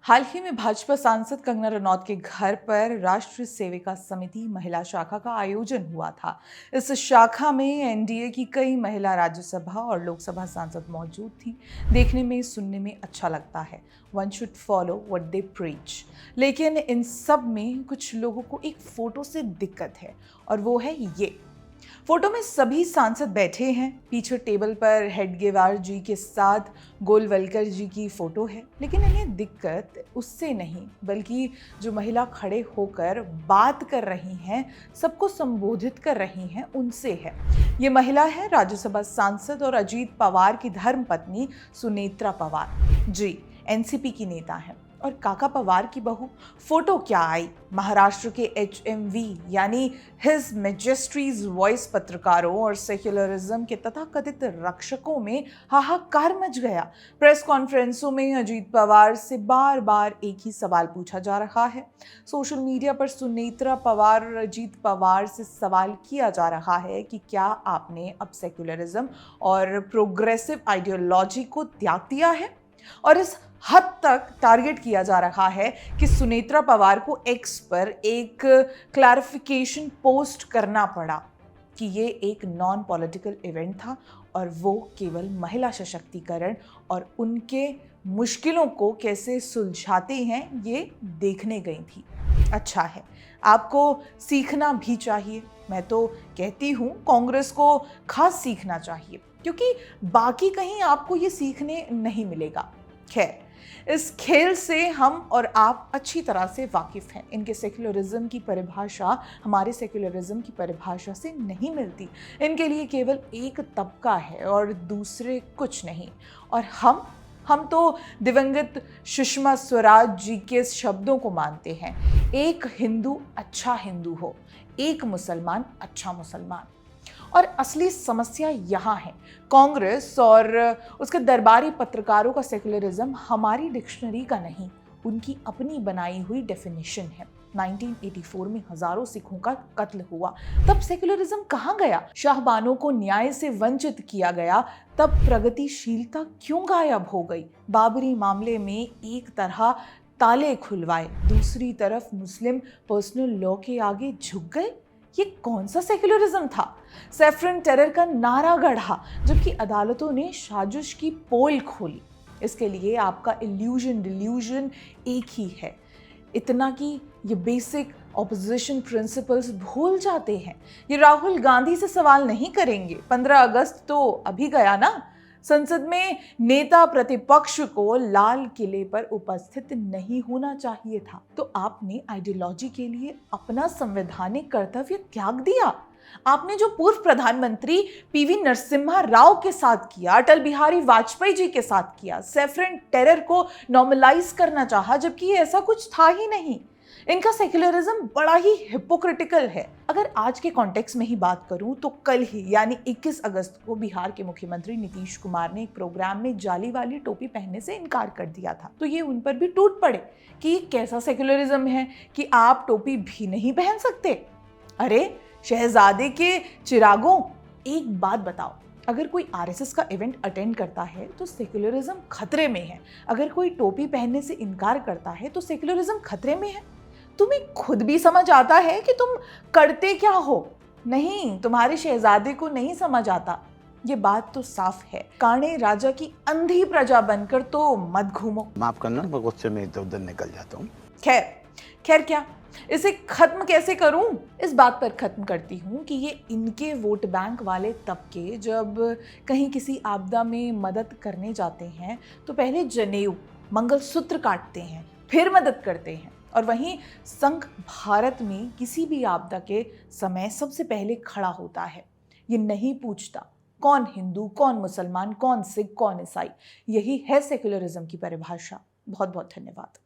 हाल ही में भाजपा सांसद कंगना रनौत के घर पर राष्ट्रीय सेविका समिति महिला शाखा का आयोजन हुआ था। इस शाखा में एनडीए की कई महिला राज्यसभा और लोकसभा सांसद मौजूद थी। देखने में सुनने में अच्छा लगता है, one should follow what they preach. लेकिन इन सब में कुछ लोगों को एक फोटो से दिक्कत है और वो है ये फोटो में सभी सांसद बैठे हैं। पीछे टेबल पर हेडगेवार जी के साथ गोलवलकर जी की फोटो है, लेकिन इन्हें दिक्कत उससे नहीं बल्कि जो महिला खड़े होकर बात कर रही हैं, सबको संबोधित कर रही हैं, उनसे है। ये महिला है राज्यसभा सांसद और अजीत पवार की धर्मपत्नी सुनेत्रा पवार जी, एनसीपी की नेता हैं और काका पवार की बहू। फोटो क्या आई, महाराष्ट्र के HMV यानी हिज मैजेस्टीज वॉइस पत्रकारों और सेक्युलरिज्म के तथाकथित रक्षकों में हाहाकार मच गया। प्रेस कॉन्फ्रेंसों में अजीत पवार से बार बार एक ही सवाल पूछा जा रहा है। सोशल मीडिया पर सुनेत्रा पवार और अजीत पवार से सवाल किया जा रहा है कि क्या आपने अब सेक्युलरिज्म और प्रोग्रेसिव आइडियोलॉजी को त्याग दिया है। और इस हद तक टारगेट किया जा रहा है कि सुनेत्रा पवार को एक्स पर एक क्लैरिफिकेशन पोस्ट करना पड़ा कि ये एक नॉन पॉलिटिकल इवेंट था और वो केवल महिला सशक्तिकरण और उनके मुश्किलों को कैसे सुलझाते हैं ये देखने गई थी। अच्छा है, आपको सीखना भी चाहिए। मैं तो कहती हूँ कांग्रेस को खास सीखना चाहिए, क्योंकि बाकी कहीं आपको ये सीखने नहीं मिलेगा। खैर, इस खेल से हम और आप अच्छी तरह से वाकिफ हैं। इनके सेक्युलरिज्म की परिभाषा हमारे सेक्युलरिज्म की परिभाषा से नहीं मिलती। इनके लिए केवल एक तबका है और दूसरे कुछ नहीं। और हम तो दिवंगत सुषमा स्वराज जी के शब्दों को मानते हैं, एक हिंदू अच्छा हिंदू हो, एक मुसलमान अच्छा मुसलमान। और असली समस्या यहाँ है, कांग्रेस और उसके दरबारी पत्रकारों का सेक्युलरिज्म हमारी डिक्शनरी का नहीं, उनकी अपनी बनाई हुई डेफिनेशन है। 1984 में हजारों सिखों का कत्ल हुआ, तब सेक्युलरिज्म कहाँ गया? शाहबानों को न्याय से वंचित किया गया, तब प्रगतिशीलता क्यों गायब हो गई? बाबरी मामले में एक तरह ताले खुलवाए, दूसरी तरफ मुस्लिम पर्सनल लॉ के आगे झुक गए। ये कौन सा सेक्युलरिज्म था? सैफरन टेरर का नारा गढ़ा जबकि अदालतों ने साजिश की पोल खोली। इसके लिए आपका इल्यूजन डिल्यूजन एक ही है, इतना कि ये बेसिक ऑपोजिशन प्रिंसिपल्स भूल जाते हैं। ये राहुल गांधी से सवाल नहीं करेंगे। 15 अगस्त तो अभी गया ना। संसद में नेता प्रतिपक्ष को लाल किले पर उपस्थित नहीं होना चाहिए था, तो आपने आइडियोलॉजी के लिए अपना संवैधानिक कर्तव्य त्याग दिया। आपने जो पूर्व प्रधानमंत्री PV नरसिम्हा राव के साथ किया, अटल बिहारी वाजपेयी जी के साथ किया, सैफरन टेरर को नॉर्मलाइज करना चाहा, जबकि ऐसा कुछ था ही नहीं। इनका सेक्युलरिज्म बड़ा ही हिपोक्रिटिकल है। अगर आज के कॉन्टेक्स्ट में ही बात करूं तो कल ही यानी 21 अगस्त को बिहार के मुख्यमंत्री नीतीश कुमार ने एक प्रोग्राम में जाली वाली टोपी पहनने से इनकार कर दिया था, तो ये उन पर भी टूट पड़े कि ये कैसा सेक्युलरिज्म है कि आप टोपी भी नहीं पहन सकते। अरे शहजादे के चिरागों, एक बात बताओ, अगर कोई RSS का इवेंट अटेंड करता है तो सेक्युलरिज्म खतरे में है। अगर कोई टोपी पहनने से इनकार करता है तो सेक्युलरिज्म खतरे में है। तुम्हें खुद भी समझ आता है कि तुम करते क्या हो? नहीं, तुम्हारे शहजादे को नहीं समझ आता। ये बात तो साफ है, काणे राजा की अंधी प्रजा बनकर तो मत घूमो। माफ करना, मैं गुस्से में इधर उधर निकल जाता हूँ। खैर क्या, इसे खत्म कैसे करूं? इस बात पर खत्म करती हूं कि ये इनके वोट बैंक वाले तबके जब कहीं किसी आपदा में मदद करने जाते हैं तो पहले जनेऊ मंगलसूत्र काटते हैं, फिर मदद करते हैं। और वहीं संघ भारत में किसी भी आपदा के समय सबसे पहले खड़ा होता है। ये नहीं पूछता कौन हिंदू, कौन मुसलमान, कौन सिख, कौन ईसाई। यही है सेक्युलरिज्म की परिभाषा। बहुत बहुत धन्यवाद।